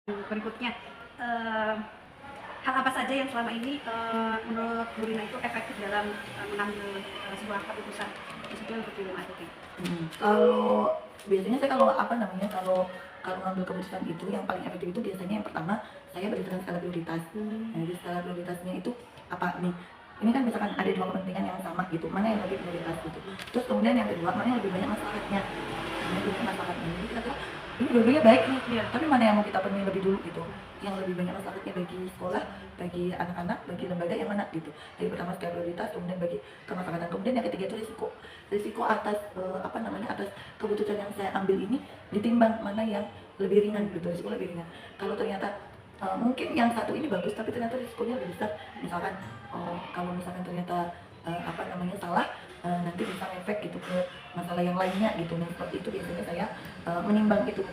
Berikutnya, eee, hal apa saja yang selama ini, menurut Bu Rina itu efektif dalam, mengambil, sebuah keputusan, khususnya untuk di rumah itu? Kalau biasanya saya kalau apa namanya, kalau ngambil keputusan itu yang paling efektif itu biasanya yang pertama saya berdasarkan skala prioritas. Nah, jadi skala prioritasnya itu apa nih? Ini kan misalkan ada dua kepentingan yang sama gitu, mana yang lebih prioritas gitu. Terus kemudian yang kedua, mana yang lebih banyak masalahnya. Nah, itu masalahnya. Jadi kira-kira ini dua-duanya baik nih, Iya. tapi mana yang mau kita penuhi lebih dulu gitu. Yang lebih banyak masalahnya bagi sekolah, bagi anak-anak, bagi lembaga yang mana gitu. Jadi pertama skala prioritas, kemudian bagi kemaslahatan, kemudian yang ketiga itu risiko atas apa namanya, atas keputusan yang saya ambil ini ditimbang mana yang lebih ringan gitu, risiko lebih ringan. Kalau ternyata mungkin yang satu ini bagus tapi ternyata risikonya lebih besar, misalkan kalau misalkan ternyata apa namanya salah, nanti bisa efek gitu ke masalah yang lainnya gitu. Nah seperti itu biasanya saya menimbang risiko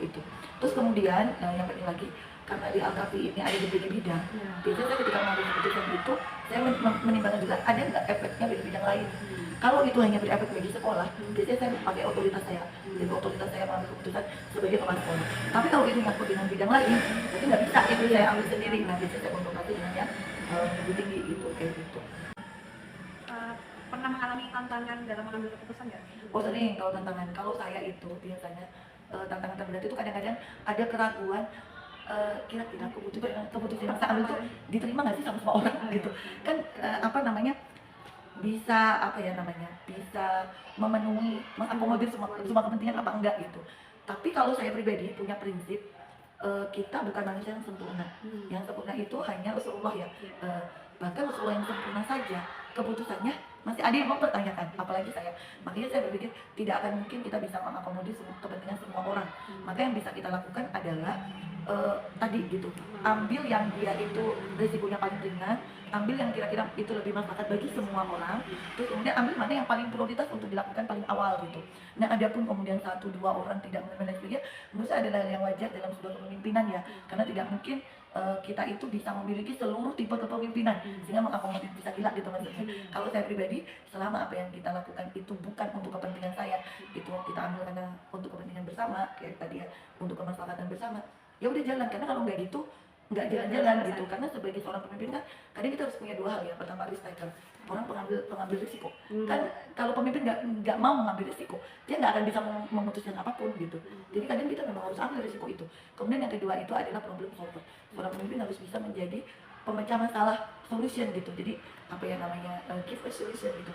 itu. Terus kemudian yang penting lagi, karena di Alkafi ini ada berbagai bidang, biasanya saya ketika mengambil keputusan itu saya menimbangkan juga ada nggak efeknya di bidang lain. Kalau itu hanya berefek bagi sekolah, biasanya saya pakai otoritas saya. Jadi otoritas saya mengambil keputusan sebagai kepala sekolah. Tapi kalau itu nyangkut dengan bidang lain, berarti nggak bisa itu saya ambil sendiri. Nah biasanya saya konsultasi dengan yang lebih tinggi itu kayak gitu. Pernah mengalami tantangan dalam mengambil keputusan nggak? Oh sering kalau tantangan. Kalau saya itu biasanya tantangan terberat itu kadang-kadang ada keraguan, kira-kira keputusan yang saya ambil itu diterima nggak sih sama semua orang gitu. Kan apa namanya, bisa apa ya namanya, bisa memenuhi, mengakomodir semua kepentingan apa enggak gitu. Tapi kalau saya pribadi punya prinsip, kita bukan manusia yang sempurna. Yang sempurna itu hanya Rasulullah ya. Bahkan Rasulullah yang sempurna saja keputusannya masih ada yang mempertanyakan, apalagi saya. Makanya saya berpikir tidak akan mungkin kita bisa mengakomodir kepentingan semua orang. Maka yang bisa kita lakukan adalah tadi gitu, ambil yang dia itu risikonya paling ringan, ambil yang kira-kira itu lebih maslahat bagi semua orang, terus kemudian ambil mana yang paling prioritas untuk dilakukan paling awal gitu. Nah adapun kemudian satu dua orang tidak menerima dan sebagainya, menurut saya adalah yang wajar dalam sebuah kepemimpinan ya, karena tidak mungkin kita itu bisa memiliki seluruh tipe kepemimpinan sehingga mengakomodir, bisa gila gitu maksudnya. Kalau saya pribadi, selama apa yang kita lakukan itu bukan untuk kepentingan saya, itu kita ambil karena untuk kepentingan bersama kayak tadi ya, untuk kemaslahatan bersama, ya udah jalan. Karena kalau nggak gitu nggak jalan-jalan gitu. Karena sebagai seorang pemimpin kan kadang kita harus punya dua hal ya. Pertama risk taker, orang pengambil risiko. Kan kalau pemimpin nggak mau mengambil risiko, dia nggak akan bisa memutuskan apapun gitu. Jadi kadang kita memang harus ambil risiko itu. Kemudian yang kedua itu adalah problem solver. Seorang pemimpin harus bisa menjadi pemecah masalah, solution gitu. Jadi apa ya namanya, give a solution gitu.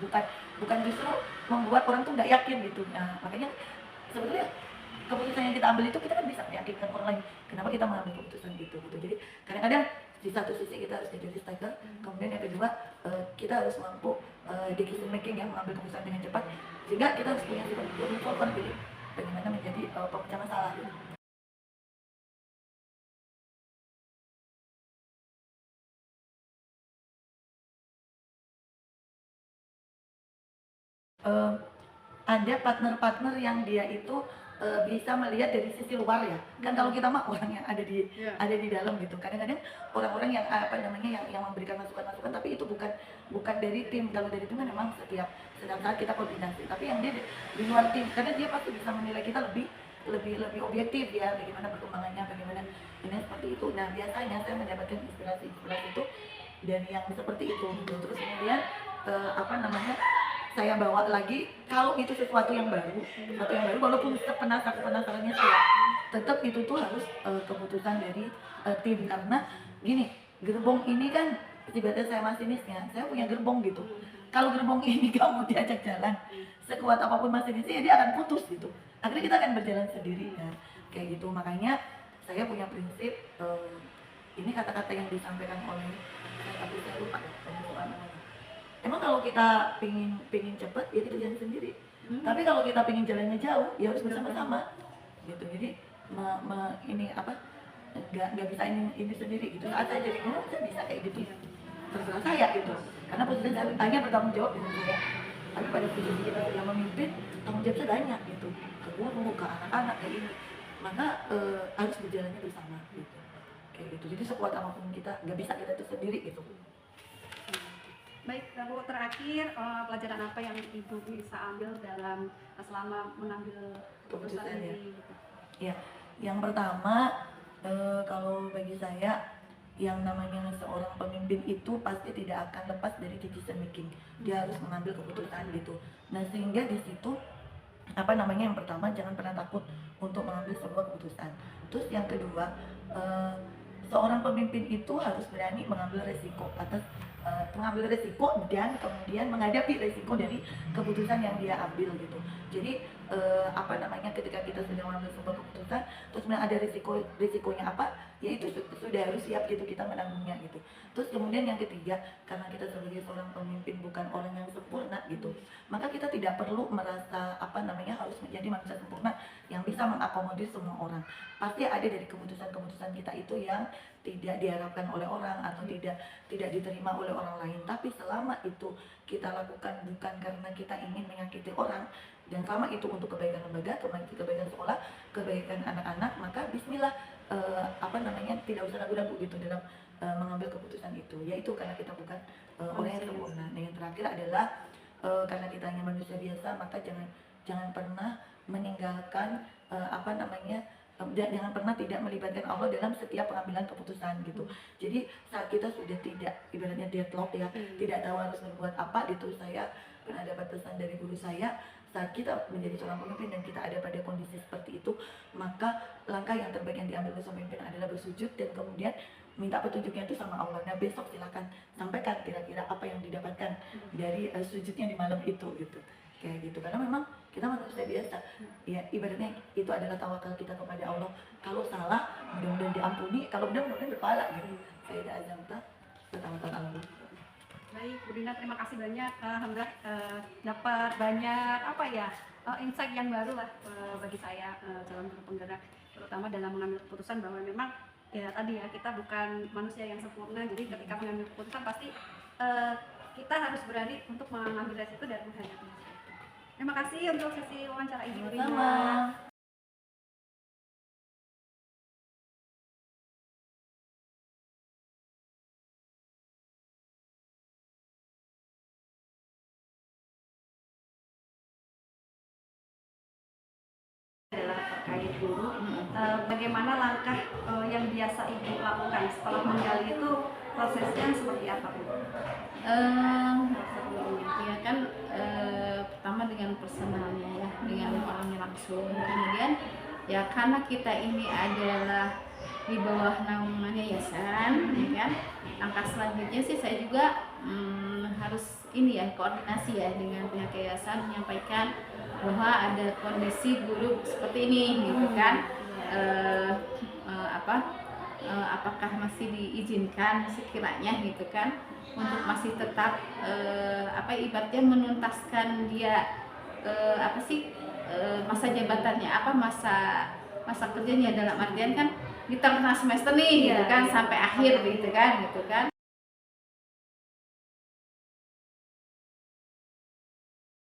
Bukan justru membuat orang tuh nggak yakin gitu. Nah makanya sebenarnya keputusan yang kita ambil itu kita kan bisa meyakinkan orang lain kenapa kita mengambil keputusan gitu. Jadi kadang-kadang di satu sisi kita harus jadi risk taker, kemudian yang kedua kita harus mampu decision making, yang mengambil keputusan dengan cepat, sehingga kita harus punya sifat problem solver, jadi bagaimana menjadi pemecah masalah gitu. Eh, ada partner-partner yang dia itu bisa melihat dari sisi luar ya. Kan kalau kita mah orang yang ada di dalam gitu. Kadang-kadang orang-orang yang apa namanya, yang memberikan masukan-masukan, tapi itu bukan dari tim. Kalau dari tim kan memang setiap saat kita koordinasi. Tapi yang dia di luar tim, karena dia pasti bisa menilai kita lebih lebih lebih objektif ya, bagaimana perkembangannya, bagaimana ini seperti itu. Nah biasanya saya mendapatkan inspirasi itu dari yang seperti itu gitu. Terus kemudian apa namanya, saya bawa lagi kalau itu sesuatu yang baru, walaupun sepenasarannya saya, tetap itu tuh harus keputusan dari tim. Karena gini, gerbong ini kan ibaratnya saya masinisnya, saya punya gerbong gitu. Kalau gerbong ini kamu diajak jalan, sekuat apapun masinisnya dia akan putus gitu. Akhirnya kita akan berjalan sendiri ya, kayak gitu. Makanya saya punya prinsip, ini kata-kata yang disampaikan oleh tapi saya lupa ya, namanya. Emang kalau kita pingin cepet ya kita jalan sendiri. Tapi kalau kita pingin jalannya jauh ya harus bersama-sama gitu. Jadi ini apa, nggak bisa ini sendiri gitu. Saat saya jadi guru saya bisa kayak gitu, terserah saya gitu. Karena posisi saya hanya bertanggung jawab dengan saya. Tapi pada posisi kita yang memimpin, tanggung jawab saya banyak gitu, ke guru, ke anak-anak kayak ini. Maka harus berjalannya bersama gitu, kayak gitu. Jadi sekuat apapun kita nggak bisa kita itu sendiri gitu. Baik, lalu terakhir, pelajaran apa yang Ibu bisa ambil dalam selama mengambil keputusan Keputusan ya. ini gitu? Ya, yang pertama Kalau bagi saya, yang namanya seorang pemimpin itu pasti tidak akan lepas dari decision making. Dia harus mengambil keputusan gitu. Nah, sehingga di situ apa namanya, yang pertama, jangan pernah takut untuk mengambil sebuah keputusan. Terus yang kedua, eh, seorang pemimpin itu harus berani mengambil resiko atas mengambil resiko dan kemudian menghadapi resiko dari keputusan yang dia ambil gitu. Jadi apa namanya, ketika kita sudah mengambil sebuah keputusan terus kemudian ada resikonya apa, ya itu sudah harus siap gitu kita menanggungnya gitu. Terus kemudian yang ketiga, karena kita sebagai seorang pemimpin bukan orang yang sempurna gitu, maka kita tidak perlu merasa apa namanya harus menjadi manusia sempurna yang bisa mengakomodir semua orang. Pasti ada dari keputusan-keputusan kita itu yang tidak diharapkan oleh orang atau tidak diterima oleh orang lain. Tapi selama itu kita lakukan bukan karena kita ingin menyakiti orang, dan selama itu untuk kebaikan lembaga, kebaikan sekolah, kebaikan anak-anak, maka bismillah, apa namanya, tidak usah ragu-ragu gitu dalam mengambil keputusan itu. Yaitu karena kita bukan orang yang sempurna. Nah, yang terakhir adalah karena kita hanya manusia biasa, maka jangan pernah meninggalkan apa namanya, jangan pernah tidak melibatkan Allah dalam setiap pengambilan keputusan gitu. Jadi saat kita sudah tidak, ibaratnya deadlock ya, tidak tahu harus berbuat apa gitu, saya pernah dapat pesan dari guru saya, saat kita menjadi seorang pemimpin dan kita ada pada kondisi seperti itu, maka langkah yang terbaik yang diambil oleh seorang pemimpin adalah bersujud dan kemudian minta petunjuknya itu sama Allah. Nah, besok silakan sampaikan kira-kira apa yang didapatkan dari sujudnya di malam itu gitu, kayak gitu. Karena memang kita manusia biasa ya, ibaratnya itu adalah tawakal kita kepada Allah. Kalau salah mudah-mudahan diampuni, kalau benar mudah-mudahan berpahala gitu. Saya dah azamta bertawakal Allah. Baik, Bu Dina, terima kasih banyak. Alhamdulillah dapat banyak apa ya, insight yang baru lah bagi saya dalam berpenggerak, terutama dalam mengambil keputusan bahwa memang ya tadi ya, kita bukan manusia yang sempurna. Jadi ketika mengambil keputusan pasti kita harus berani untuk mengambil resiko dan menghadapi. Terima kasih untuk sesi wawancara ini, Bu Dina. Sama. Adalah terkait guru, bagaimana langkah yang biasa Ibu lakukan setelah menggali itu, prosesnya seperti apa, Bu? Ya kan, pertama dengan personalnya ya, dengan orangnya langsung. Kemudian ya karena kita ini adalah di bawah naungan yayasan, ya kan. Langkah selanjutnya sih saya juga harus ini ya, koordinasi ya dengan pihak yayasan, menyampaikan bahwa ada kondisi guru seperti ini gitu kan. Apakah masih diizinkan sekiranya gitu kan untuk masih tetap ibaratnya menuntaskan dia masa jabatannya, masa kerjanya, dalam artian kan di tengah semester nih gitu kan, sampai akhir gitu kan.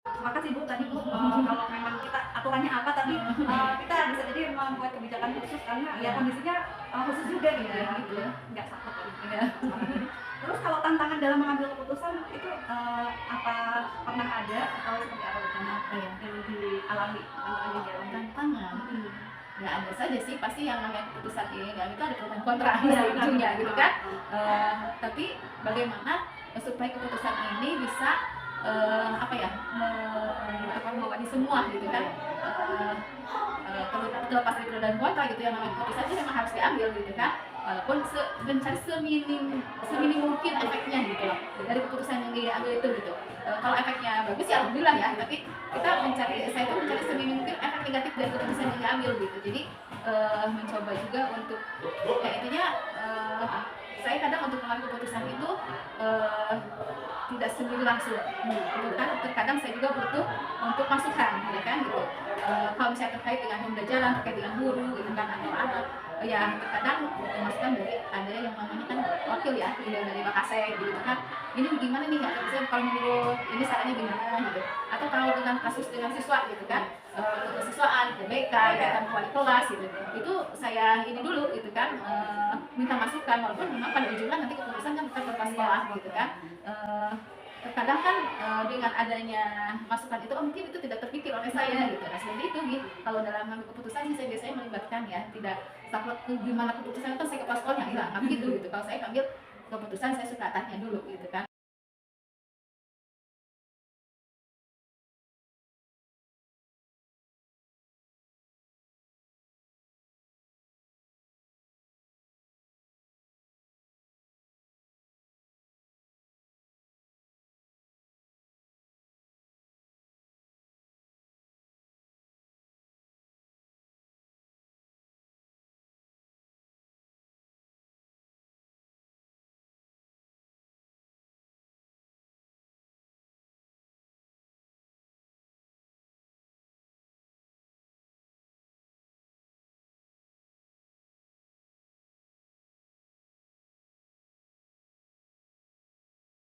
Terima kasih, Bu, tadi Bu, kalau memang kita aturannya apa, tapi kita bisa jadi membuat kebijakan khusus karena ya kondisinya khusus juga gitu ya, gitu ya, nggak sama ya. Terus kalau tantangan dalam mengambil keputusan itu apa pernah ada atau seperti apa, Bu, Apa ya, yang dialami, tantangan yang dialami? tantangan ya ada saja sih, pasti yang namanya keputusan ini kan itu ada pro dan kontra Iya, ujungnya benar. gitu kan. Tapi bagaimana supaya keputusan ini bisa mewakili semua gitu kan. Terlepas dari pro dan kontra gitu, yang namanya keputusan itu memang harus diambil gitu kan, walaupun mencari seminim mungkin efeknya gitu loh dari keputusan yang diambil itu gitu. Kalau efeknya bagus ya alhamdulillah ya, tapi saya itu mencari seminim mungkin efek negatif dari keputusan yang diambil gitu. Jadi mencoba juga untuk ya intinya, saya kadang untuk mengambil keputusan itu tidak sendiri langsung gitu kan. Terkadang saya juga butuh untuk masukan ya kan gitu. Kalau misalnya terkait dengan pembelajaran, terkait dengan guru gitu kan, atau anak, ya terkadang masukan dari ada yang namanya kan wakil ya, dari Makassar gitu kan, ini gimana nih, atau misalnya kalau menurut ini sarannya gimana gitu. Atau kalau dengan kasus dengan siswa gitu kan, kesiswaan, TBK, kegiatan wali kelas gitu, itu saya ini dulu gitu kan, minta masukan, walaupun memang pada ujungnya nanti keputusan kan tetap kepala sekolah gitu kan. terkadang kan dengan adanya masukan itu, oh mungkin itu tidak terpikir oleh saya gitu. Nah seperti itu gitu. Kalau dalam mengambil keputusan sih saya biasanya melibatkan ya, tidak saklek gimana keputusan itu saya kepala sekolahnya, enggak gitu gitu. Kalau saya ambil keputusan saya suka tanya dulu gitu kan.